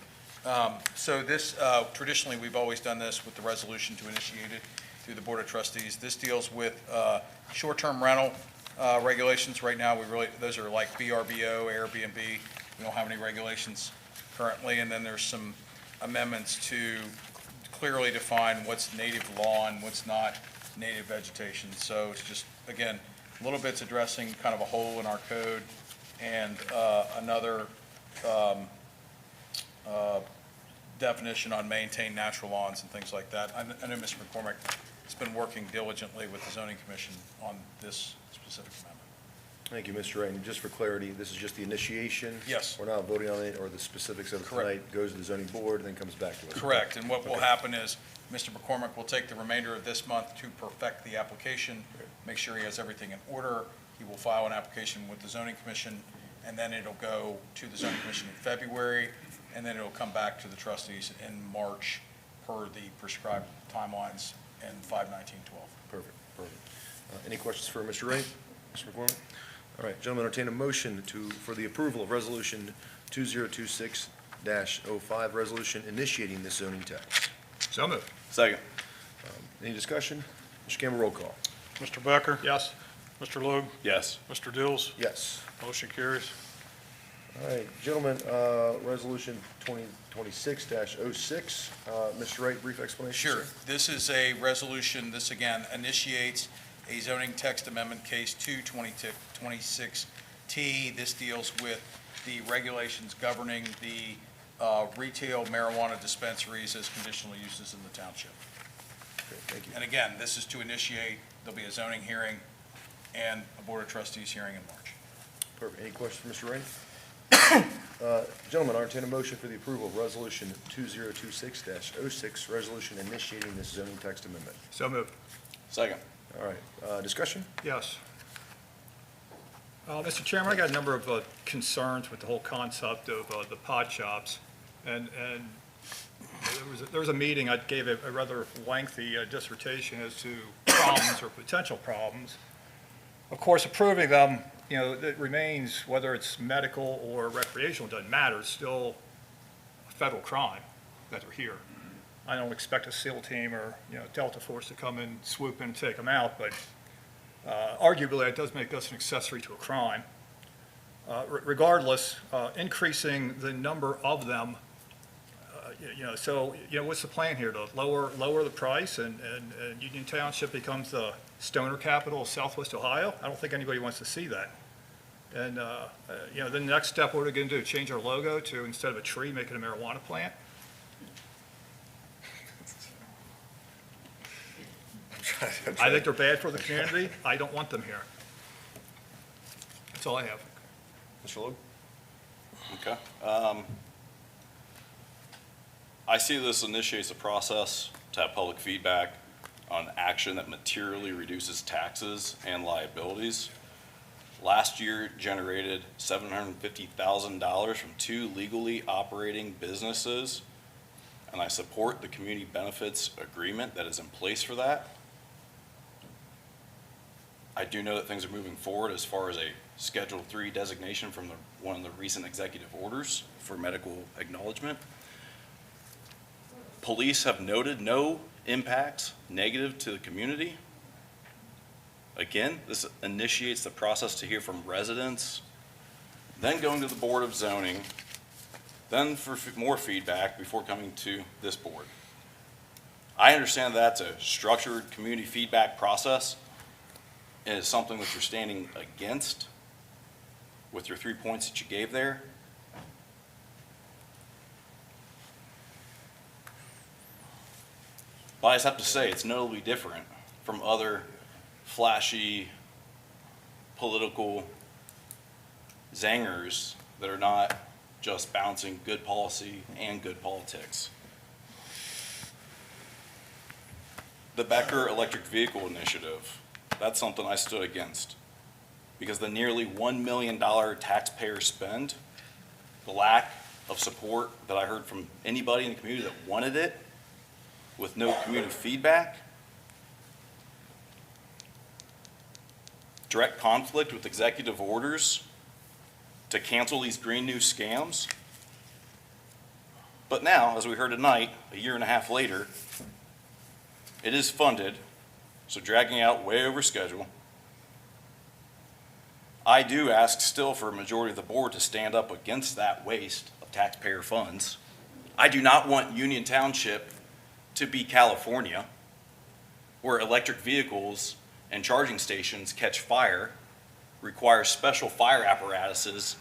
I: So this, traditionally, we've always done this with the resolution to initiate it through the Board of Trustees. This deals with short-term rental regulations. Right now, those are like VRBO, Airbnb. We don't have any regulations currently. And then there's some amendments to clearly define what's native lawn, what's not native vegetation. So it's just, again, little bits addressing kind of a hole in our code, and another definition on maintain natural lawns and things like that. I know Mr. McCormick has been working diligently with the zoning commission on this specific amendment.
A: Thank you, Mr. Wright. And just for clarity, this is just the initiation?
I: Yes.
A: We're not voting on it, or the specifics of it
I: Correct.
A: tonight goes to the zoning board and then comes back to us?
I: Correct, and what will happen is Mr. McCormick will take the remainder of this month to perfect the application, make sure he has everything in order. He will file an application with the zoning commission, and then it'll go to the zoning commission in February, and then it'll come back to the trustees in March per the prescribed timelines in 5/19/12.
A: Perfect, perfect. Any questions for Mr. Wright? Mr. McCormick? All right, gentlemen, entertain a motion for the approval of Resolution 2026-05, resolution initiating this zoning tax.
H: So moved.
E: Second.
A: Any discussion? Mr. Campbell, roll call.
C: Mr. Becker?
H: Yes.
C: Mr. Logue?
E: Yes.
C: Mr. Dills?
A: Yes.
C: Motion carries.
A: All right, gentlemen, Resolution 2026-06. Mr. Wright, brief explanation?
I: Sure.
A: sir?
I: This is a resolution, this again initiates a zoning text amendment case 226T. This deals with the regulations governing the retail marijuana dispensaries as conditional uses in the township.
A: Okay, thank you.
I: And again, this is to initiate, there'll be a zoning hearing and a Board of Trustees hearing in March.
A: Perfect. Any questions for Mr. Wright? Gentlemen, I entertain a motion for the approval of Resolution 2026-06, resolution initiating this zoning text amendment.
H: So moved.
E: Second.
A: All right, discussion?
H: Yes. Mr. Chairman, I got a number of concerns with the whole concept of the pod shops. And there was a meeting, I gave a rather lengthy dissertation as to problems or potential problems. Of course, approving them, it remains, whether it's medical or recreational, doesn't matter, it's still a federal crime that they're here. I don't expect a SEAL team or, Delta Force to come and swoop in and take them out, but arguably, it does make us an accessory to a crime. Regardless, increasing the number of them, what's the plan here? To lower the price and Union Township becomes the stoner capital of Southwest Ohio? I don't think anybody wants to see that. And, then the next step, what are we going to do? Change our logo to, instead of a tree, make it a marijuana plant? I think they're bad for the community. I don't want them here. That's all I have.
A: Mr. Logue?
E: Okay. I see this initiates a process to have public feedback. on action that materially reduces taxes and liabilities. Last year generated $750,000 from 2 legally operating businesses, and I support the community benefits agreement that is in place for that. I do know that things are moving forward as far as a Schedule III designation from one of the recent executive orders for medical acknowledgement. Police have noted no impacts negative to the community. Again, this initiates the process to hear from residents, then going to the Board of Zoning, then for more feedback before coming to this board. I understand that's a structured community feedback process, and it's something that you're standing against with your 3 points that you gave there. But I just have to say, it's notably different from other flashy political zangers that are not just bouncing good policy and good politics. The Becker Electric Vehicle Initiative, that's something I stood against, because the nearly $1 million taxpayer spend, the lack of support that I heard from anybody in the community that wanted it, with no community feedback, direct conflict with executive orders to cancel these green new scams. But now, as we heard tonight, a year and a half later, it is funded, so dragging out way over schedule. I do ask still for a majority of the board to stand up against that waste of taxpayer funds. I do not want Union Township to be California, where electric vehicles and charging stations catch fire, require special fire apparatuses,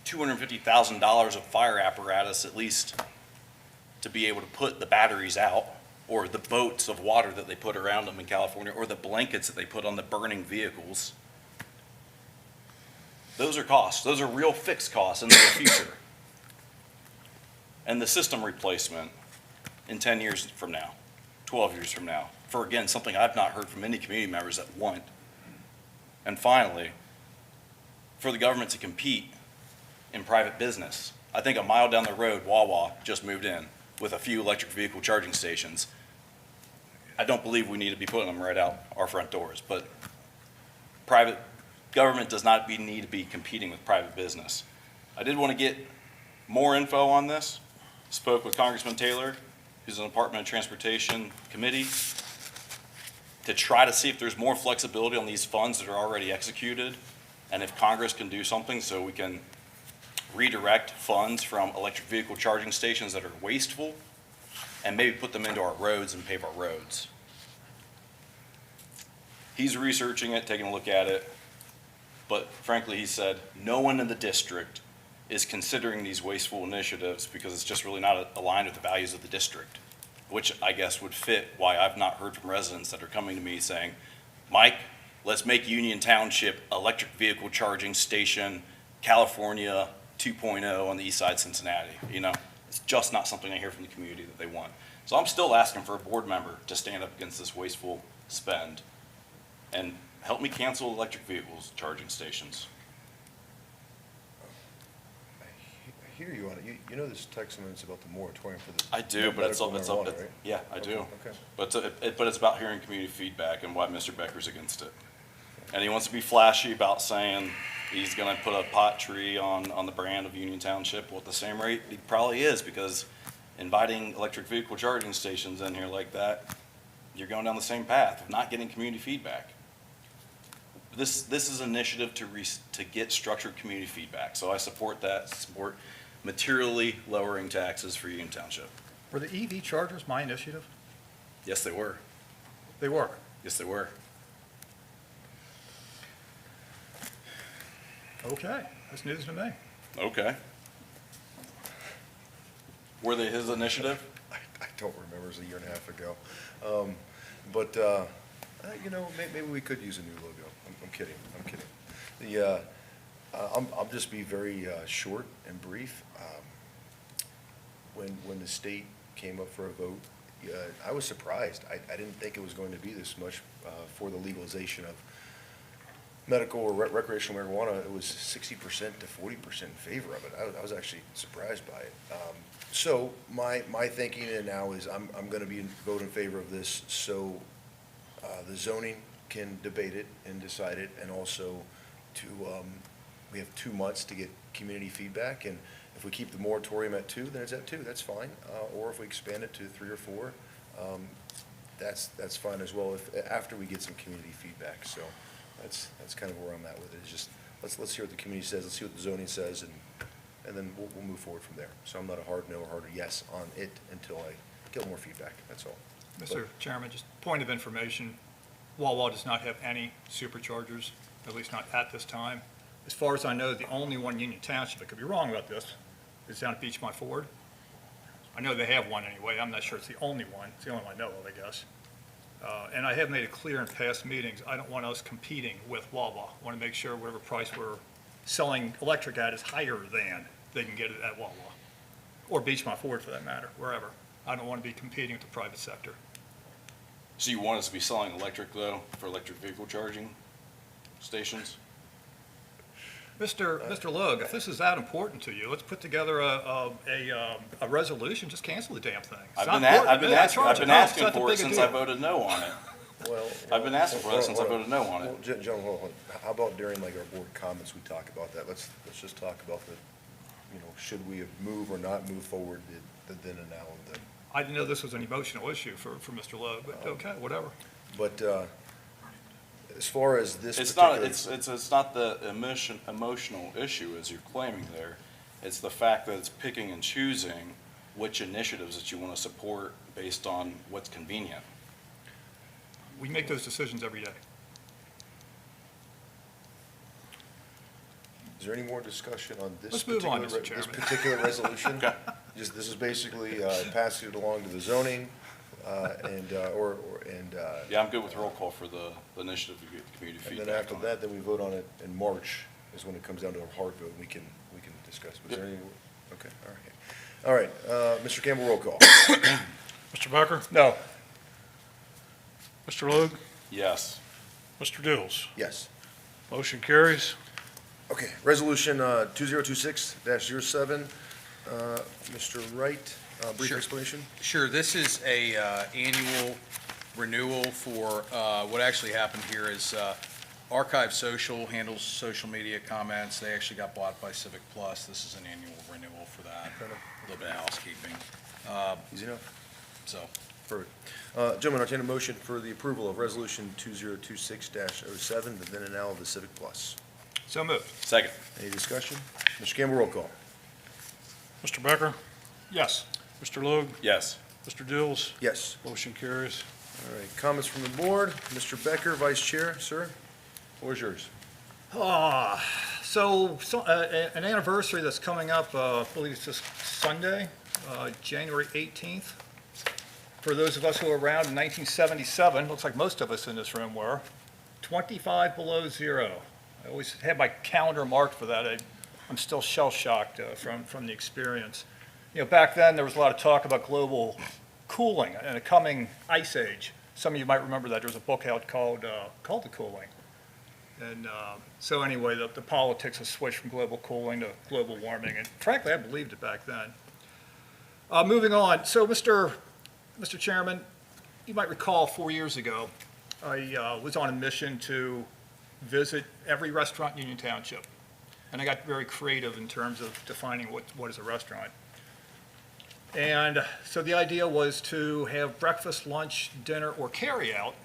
E: $250,000 of fire apparatus at least to be able to put the batteries out, or the boats of water that they put around them in California, or the blankets that they put on the burning vehicles. Those are costs. Those are real fixed costs in the future. And the system replacement in 10 years from now, 12 years from now, for again, something I've not heard from any community members that want. And finally, for the government to compete in private business. I think a mile down the road, Wawa just moved in with a few electric vehicle charging stations. I don't believe we need to be putting them right out our front doors, but private government does not need to be competing with private business. I did want to get more info on this. Spoke with Congressman Taylor, who's on the Department of Transportation Committee, to try to see if there's more flexibility on these funds that are already executed, and if Congress can do something so we can redirect funds from electric vehicle charging stations that are wasteful and maybe put them into our roads and pave our roads. He's researching it, taking a look at it, but frankly, he said no one in the district is considering these wasteful initiatives because it's just really not aligned with the values of the district, which I guess would fit why I've not heard from residents that are coming to me saying, Mike, let's make Union Township electric vehicle charging station, California 2.0 on the east side of Cincinnati. You know, it's just not something I hear from the community that they want. So I'm still asking for a board member to stand up against this wasteful spend and help me cancel electric vehicles charging stations.
A: I hear you on it. You know this text amendment's about the moratorium for the.
E: I do, but it's
A: medical
E: up,
A: marijuana, right?
E: yeah, I do.
A: Okay.
E: But it's about hearing community feedback and why Mr. Becker's against it. And he wants to be flashy about saying he's gonna put a pot tree on the brand of Union Township. Well, at the same rate, he probably is, because inviting electric vehicle charging stations in here like that, you're going down the same path of not getting community feedback. This is an initiative to get structured community feedback, so I support that, support materially lowering taxes for Union Township.
H: Were the EV chargers my initiative?
E: Yes, they were.
H: They were.
E: Yes, they were.
H: Okay, that's news to me.
E: Okay. Were they his initiative?
A: I don't remember, it was a year and a half ago. You know, maybe we could use a new logo. I'm kidding, I'm kidding. I'll just be very short and brief. When the state came up for a vote I was surprised. I didn't think it was going to be this much for the legalization of medical or recreational marijuana. It was 60% to 40% in favor of it. I was actually surprised by it. So my thinking now is I'm going to vote in favor of this, so the zoning can debate it and decide it, and also we have 2 months to get community feedback, and if we keep the moratorium at 2, then it's at 2, that's fine. Or if we expand it to 3 or 4, that's fine as well, after we get some community feedback. So that's kind of where I'm at with it. It's just, let's hear what the community says, let's see what the zoning says, and then we'll move forward from there. So I'm not a hard no or hard yes on it until I get more feedback, that's all.
H: Mr. Chairman, just point of information, Wawa does not have any superchargers, at least not at this time. As far as I know, the only one in Union Township, I could be wrong about this, is down at Beach My Ford. I know they have one anyway. I'm not sure it's the only one. It's the only one I know of, I guess. And I have made it clear in past meetings, I don't want us competing with Wawa. I want to make sure whatever price we're selling electric at is higher than they can get it at Wawa, or Beach My Ford for that matter, wherever. I don't want to be competing with the private sector.
E: So you want us to be selling electric, though, for electric vehicle charging stations?
H: Mr. Logue, if this is that important to you, let's put together a resolution, just cancel the damn thing. It's not important.
E: I've been
H: Yeah, charge
E: asking
H: it. No, it's
E: for
H: not that
E: it
H: big a
E: since
H: deal.
E: I voted no on it.
A: Well,
E: I've been asking for that since I voted no on it.
A: Well, gentlemen, hold on. How about during like our board comments, we talk about that? Let's just talk about should we move or not move forward, the then and now and then.
H: I didn't know this was an emotional issue for Mr. Logue, but okay, whatever.
A: But as far as this
E: It's
A: particular.
E: not, it's not the emotional issue as you're claiming there. It's the fact that it's picking and choosing which initiatives that you want to support based on what's convenient.
H: We make those decisions every day.
A: Is there any more discussion on this?
H: Let's move on,
A: particular
H: Mr.
A: This
H: Chairman.
A: particular resolution?
E: Okay.
A: This is basically passing it along to the zoning, and.
E: Yeah, I'm good with roll call for the initiative to get community
A: And
E: feedback.
A: then after
E: on
A: that, then we vote on it in March, is when it comes down to a hard vote, and we can discuss. Was there any, okay, all right. All right, Mr. Campbell, roll call.
C: Mr. Becker?
H: No.
C: Mr. Logue?
E: Yes.
C: Mr. Dills?
A: Yes.
C: Motion carries.
A: Okay, resolution 2026-07. Mr. Wright, brief
I: Sure.
A: explanation?
I: Sure, this is a annual renewal for, what actually happened here is Archive Social handles social media comments. They actually got bought by Civic Plus. This is an annual renewal for that, a little bit of housekeeping.
A: Easy enough.
I: So,
A: Perfect. Gentlemen, I entertain a motion for the approval of resolution 2026-07, the then and now of the Civic Plus.
H: So moved.
E: Second.
A: Any discussion? Mr. Campbell, roll call.
C: Mr. Becker?
H: Yes.
C: Mr. Logue?
E: Yes.
C: Mr. Dills?
A: Yes.
C: Motion carries.
A: All right, comments from the board. Mr. Becker, Vice Chair, sir, floor is yours.
H: An anniversary that's coming up, I believe it's this Sunday, January 18th. For those of us who were around in 1977, looks like most of us in this room were, 25 below zero. I always had my calendar marked for that. I'm still shell-shocked from the experience. You know, back then, there was a lot of talk about global cooling and a coming ice age. Some of you might remember that. There was a book out called The Cooling. And so anyway, the politics have switched from global cooling to global warming, and frankly, I believed it back then. Moving on, so Mr. Chairman, you might recall 4 years ago, I was on a mission to visit every restaurant in Union Township, and I got very creative in terms of defining what is a restaurant. And so the idea was to have breakfast, lunch, dinner, or carry-out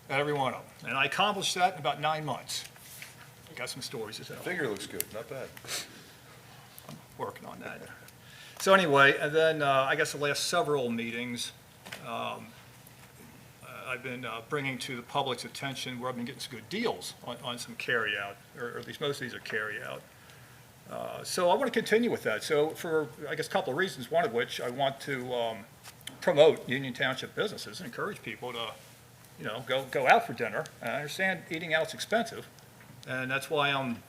H: at every one of them. And I accomplished that in about 9 months. I got some stories to tell.
A: Figure looks good, not bad.
H: Working on that. So anyway, and then I guess the last several meetings, I've been bringing to the public's attention where I've been getting some good deals on some carry-out, or at least most of these are carry-out. So I want to continue with that. So for, I guess, a couple of reasons, one of which I want to promote Union Township businesses and encourage people to, you know, go out for dinner. And I understand eating out's expensive, and that's why I'm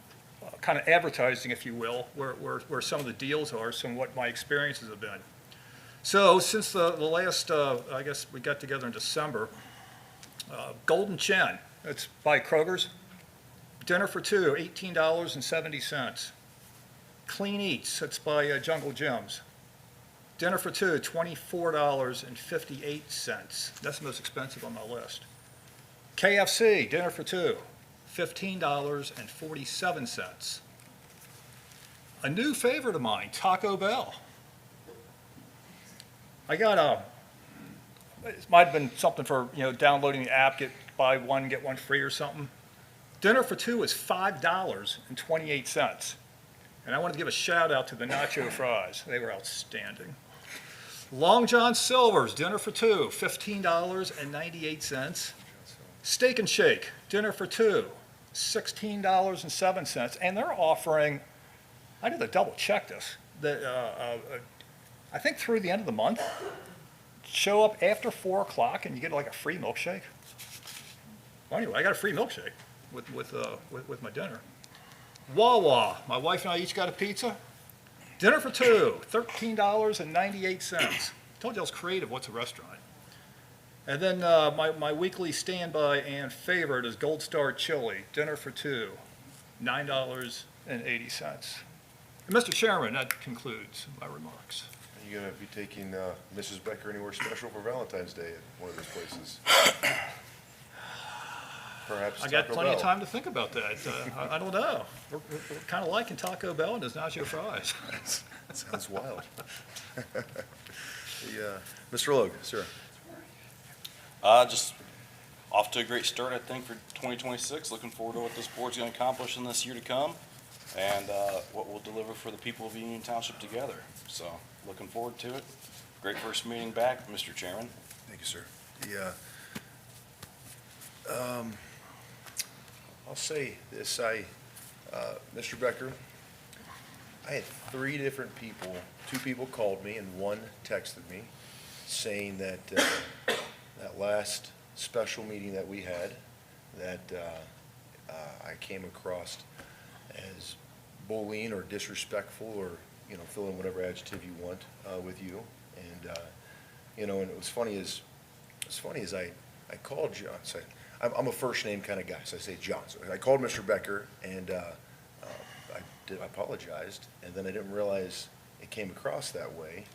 H: kind of advertising, if you will, where some of the deals are, some of what my experiences have been. So since the last, I guess we got together in December, Golden Chin, it's by Kroger's. Dinner for two, $18.70. Clean Eats, it's by Jungle Jim's. Dinner for two, $24.58. That's the most expensive on my list. KFC, dinner for two, $15.47. A new favorite of mine, Taco Bell. I got it might have been something for, downloading the app, buy one, get one free or something. Dinner for two is $5.28. And I want to give a shout out to the nacho fries. They were outstanding. Long John Silver's, dinner for two, $15.98. Steak and Shake, dinner for two, $16.07. And they're offering, I need to double check this, I think through the end of the month, show up after 4 o'clock and you get like a free milkshake. Well, anyway, I got a free milkshake with my dinner. Wawa, my wife and I each got a pizza. Dinner for two, $13.98. Told you I was creative, what's a restaurant? And then my weekly standby and favorite is Gold Star Chili, dinner for two, $9.80. And Mr. Chairman, that concludes my remarks.
A: Are you gonna be taking Mrs. Becker anywhere special for Valentine's Day at one of those places? Perhaps
H: I got
A: Taco
H: plenty of
A: Bell.
H: time to think about that. I don't know. We're kind of liking Taco Bell and his nacho fries.
A: That sounds wild. Mr. Logue, sir.
E: Just off to a great start, I think, for 2026. Looking forward to what this board's going to accomplish in this year to come and what we'll deliver for the people of Union Township together. So looking forward to it. Great first meeting back, Mr. Chairman.
A: Thank you, sir. I'll say this, Mr. Becker, I had 3 different people, 2 people called me and 1 texted me saying that that last special meeting that we had, that I came across as bullying or disrespectful or, fill in whatever adjective you want with you. And, and it was funny as I called John, so I'm a first name kind of guy, so I say John. So I called Mr. Becker and I apologized, and then I didn't realize it came across that way.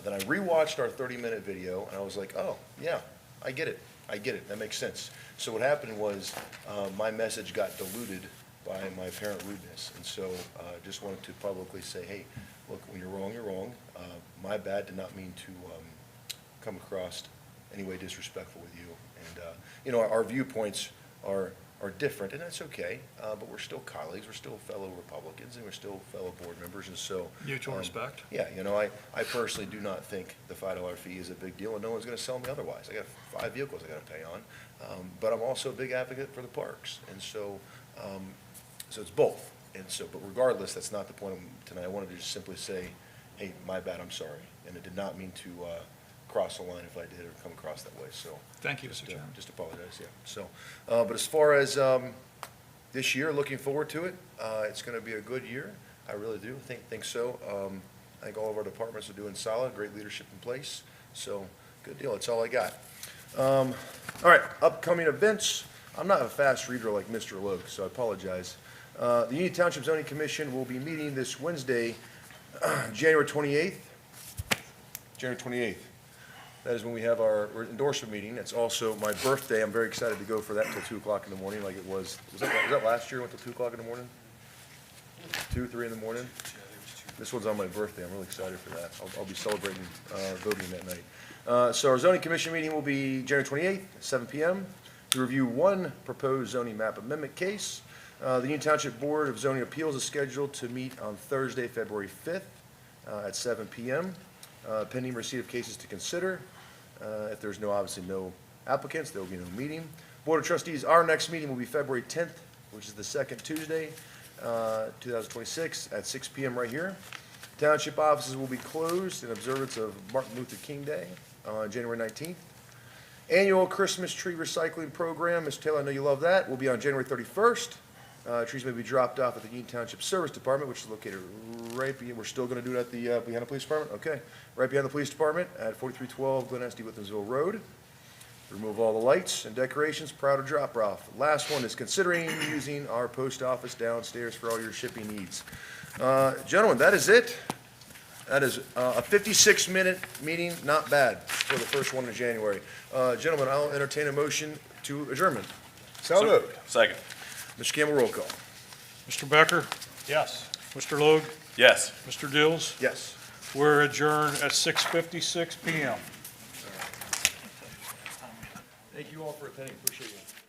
A: Then I rewatched our 30-minute video and I was like, oh, yeah, I get it. That makes sense. So what happened was my message got diluted by my apparent rudeness. And so just wanted to publicly say, hey, look, when you're wrong, you're wrong. My bad, did not mean to come across any way disrespectful with you. And, our viewpoints are different, and that's okay, but we're still colleagues, we're still fellow Republicans, and we're still fellow board members, and so.
H: Mutual respect.
A: Yeah, I personally do not think the $5 fee is a big deal, and no one's gonna sell me otherwise. I got 5 vehicles I gotta pay on, but I'm also a big advocate for the parks, and so, so it's both. And so, but regardless, that's not the point of tonight. I wanted to just simply say, hey, my bad, I'm sorry, and it did not mean to cross the line if I did or come across that way, so.
H: Thank you,
A: Just,
H: Mr. Chairman.
A: Just apologize, yeah. So, but as far as this year, looking forward to it. It's going to be a good year. I really do think so. I think all of our departments are doing solid, great leadership in place. So, good deal. That's all I got. All right, upcoming events. I'm not a fast reader like Mr. Logue, so I apologize. The Union Township Zoning Commission will be meeting this Wednesday, January 28th. January 28th. That is when we have our endorsement meeting. It's also my birthday. I'm very excited to go for that till 2 o'clock in the morning like it was. Was that last year? Went till 2 o'clock in the morning? 2, 3 in the morning? This one's on my birthday. I'm really excited for that. I'll be celebrating voting that night. So our zoning commission meeting will be January 28th, 7 p.m. to review one proposed zoning map amendment case. The Union Township Board of Zoning Appeals is scheduled to meet on Thursday, February 5th at 7 p.m. Pending receipt of cases to consider. If there's obviously no applicants, there will be no meeting. Board of Trustees, our next meeting will be February 10th, which is the second Tuesday, 2026 at 6 p.m. right here. Township offices will be closed in observance of Martin Luther King Day on January 19th. Annual Christmas tree recycling program, Mr. Taylor, I know you love that, will be on January 31st. Trees may be dropped off at the Union Township Service Department, which is located we're still gonna do it at the, behind the police department? Okay. Right behind the police department at 4312 Glen Estee, Withensville Road. Remove all the lights and decorations prior to drop off. Last one is considering using our post office downstairs for all your shipping needs. Gentlemen, that is it. That is a 56-minute meeting, not bad for the first one in January. Gentlemen, I'll entertain a motion to adjournment. So moved.
E: Second.
A: Mr. Campbell, roll call.
C: Mr. Becker?
H: Yes.
C: Mr. Logue?
E: Yes.
C: Mr. Dills?
A: Yes.
C: We're adjourned at 6:56 PM.
A: Thank you all for attending, appreciate it.